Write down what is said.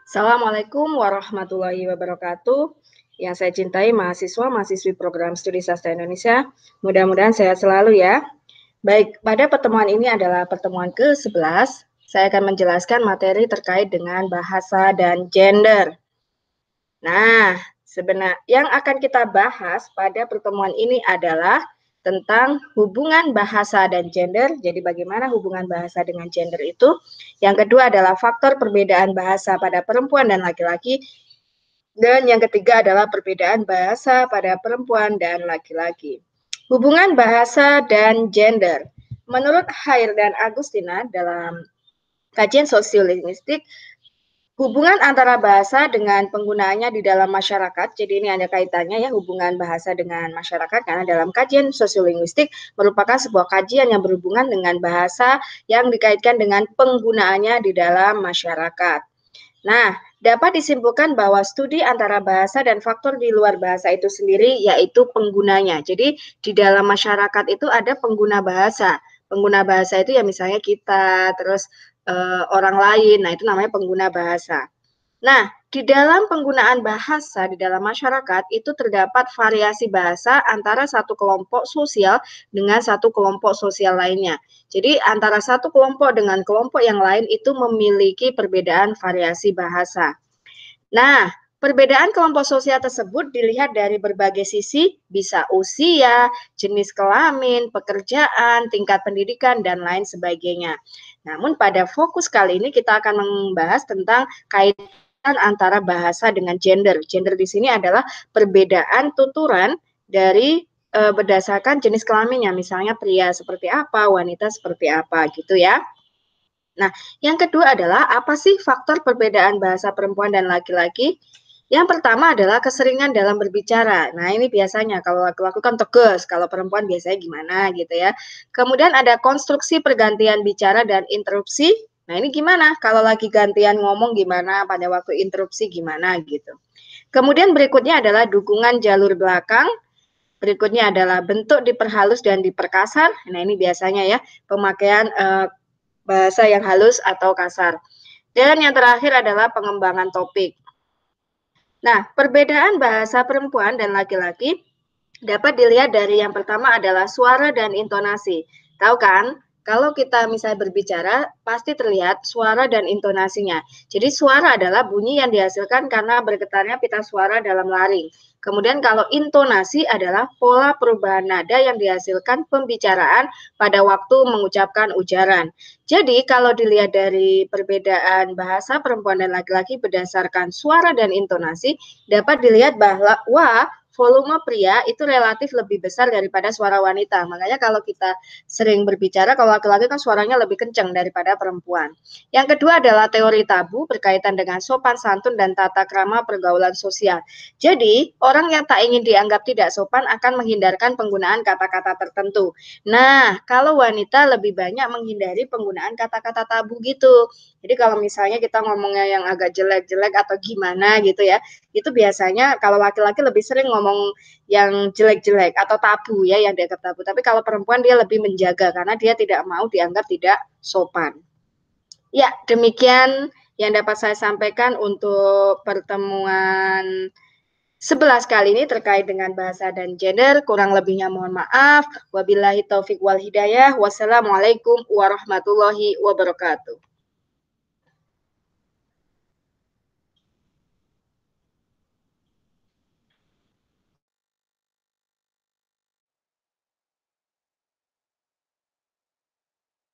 Assalamualaikum warahmatullahi wabarakatuh. Yang saya cintai mahasiswa-mahasiswi program studi sastra Indonesia, mudah-mudahan sehat selalu ya. Baik, pada pertemuan ini adalah pertemuan ke-11. Saya akan menjelaskan materi terkait dengan bahasa dan gender. Nah, sebenarnya yang akan kita bahas pada pertemuan ini adalah tentang hubungan bahasa dan gender. Jadi bagaimana hubungan bahasa dengan gender itu. Yang kedua adalah faktor perbedaan bahasa pada perempuan dan laki-laki. Dan yang ketiga adalah perbedaan bahasa pada perempuan dan laki-laki. Hubungan bahasa dan gender. Menurut Hair dan Agustina dalam kajian sosiolinguistik, hubungan antara bahasa dengan penggunaannya di dalam masyarakat, jadi ini ada kaitannya ya hubungan bahasa dengan masyarakat, karena dalam kajian sosiolinguistik merupakan sebuah kajian yang berhubungan dengan bahasa yang dikaitkan dengan penggunaannya di dalam masyarakat. Nah, dapat disimpulkan bahwa studi antara bahasa dan faktor di luar bahasa itu sendiri yaitu penggunanya. Jadi di dalam masyarakat itu ada pengguna bahasa. Pengguna bahasa itu ya misalnya kita, terus orang lain. Nah, itu namanya pengguna bahasa. Nah, di dalam penggunaan bahasa di dalam masyarakat itu terdapat variasi bahasa antara satu kelompok sosial dengan satu kelompok sosial lainnya. Jadi antara satu kelompok dengan kelompok yang lain itu memiliki perbedaan variasi bahasa. Nah, perbedaan kelompok sosial tersebut dilihat dari berbagai sisi, bisa usia, jenis kelamin, pekerjaan, tingkat pendidikan, dan lain sebagainya. Namun pada fokus kali ini kita akan membahas tentang kaitan antara bahasa dengan gender. Gender di sini adalah perbedaan tuturan dari berdasarkan jenis kelaminnya, misalnya pria seperti apa, wanita seperti apa gitu ya. Nah, yang kedua adalah apa sih faktor perbedaan bahasa perempuan dan laki-laki? Yang pertama adalah keseringan dalam berbicara. Nah, ini biasanya kalau laki-laki kan tegas, kalau perempuan biasanya gimana gitu ya. Kemudian ada konstruksi pergantian bicara dan interupsi. Nah, ini gimana? Kalau lagi gantian ngomong gimana, pada waktu interupsi gimana gitu. Kemudian berikutnya adalah dukungan jalur belakang. Berikutnya adalah bentuk diperhalus dan diperkasar. Nah, ini biasanya ya pemakaian bahasa yang halus atau kasar. Dan yang terakhir adalah pengembangan topik. Nah, perbedaan bahasa perempuan dan laki-laki dapat dilihat dari yang pertama adalah suara dan intonasi. Tahu kan? Kalau kita misalnya berbicara, pasti terlihat suara dan intonasinya. Jadi suara adalah bunyi yang dihasilkan karena bergetarnya pita suara dalam laring. Kemudian kalau intonasi adalah pola perubahan nada yang dihasilkan pembicaraan pada waktu mengucapkan ujaran. Jadi kalau dilihat dari perbedaan bahasa perempuan dan laki-laki berdasarkan suara dan intonasi, dapat dilihat bahwa volume pria itu relatif lebih besar daripada suara wanita. Makanya kalau kita sering berbicara, kalau laki-laki kan suaranya lebih kencang daripada perempuan. Yang kedua adalah teori tabu berkaitan dengan sopan santun dan tata krama pergaulan sosial. Jadi, orang yang tak ingin dianggap tidak sopan akan menghindarkan penggunaan kata-kata tertentu. Nah, kalau wanita lebih banyak menghindari penggunaan kata-kata tabu gitu. Jadi kalau misalnya kita ngomongnya yang agak jelek-jelek atau gimana gitu ya, itu biasanya kalau laki-laki lebih sering ngomong yang jelek-jelek atau tabu ya, yang dianggap tabu. Tapi kalau perempuan dia lebih menjaga karena dia tidak mau dianggap tidak sopan. Ya, demikian yang dapat saya sampaikan untuk pertemuan 11 kali ini terkait dengan bahasa dan gender. Kurang lebihnya mohon maaf. Wabillahi taufik wal hidayah. Wassalamualaikum warahmatullahi wabarakatuh.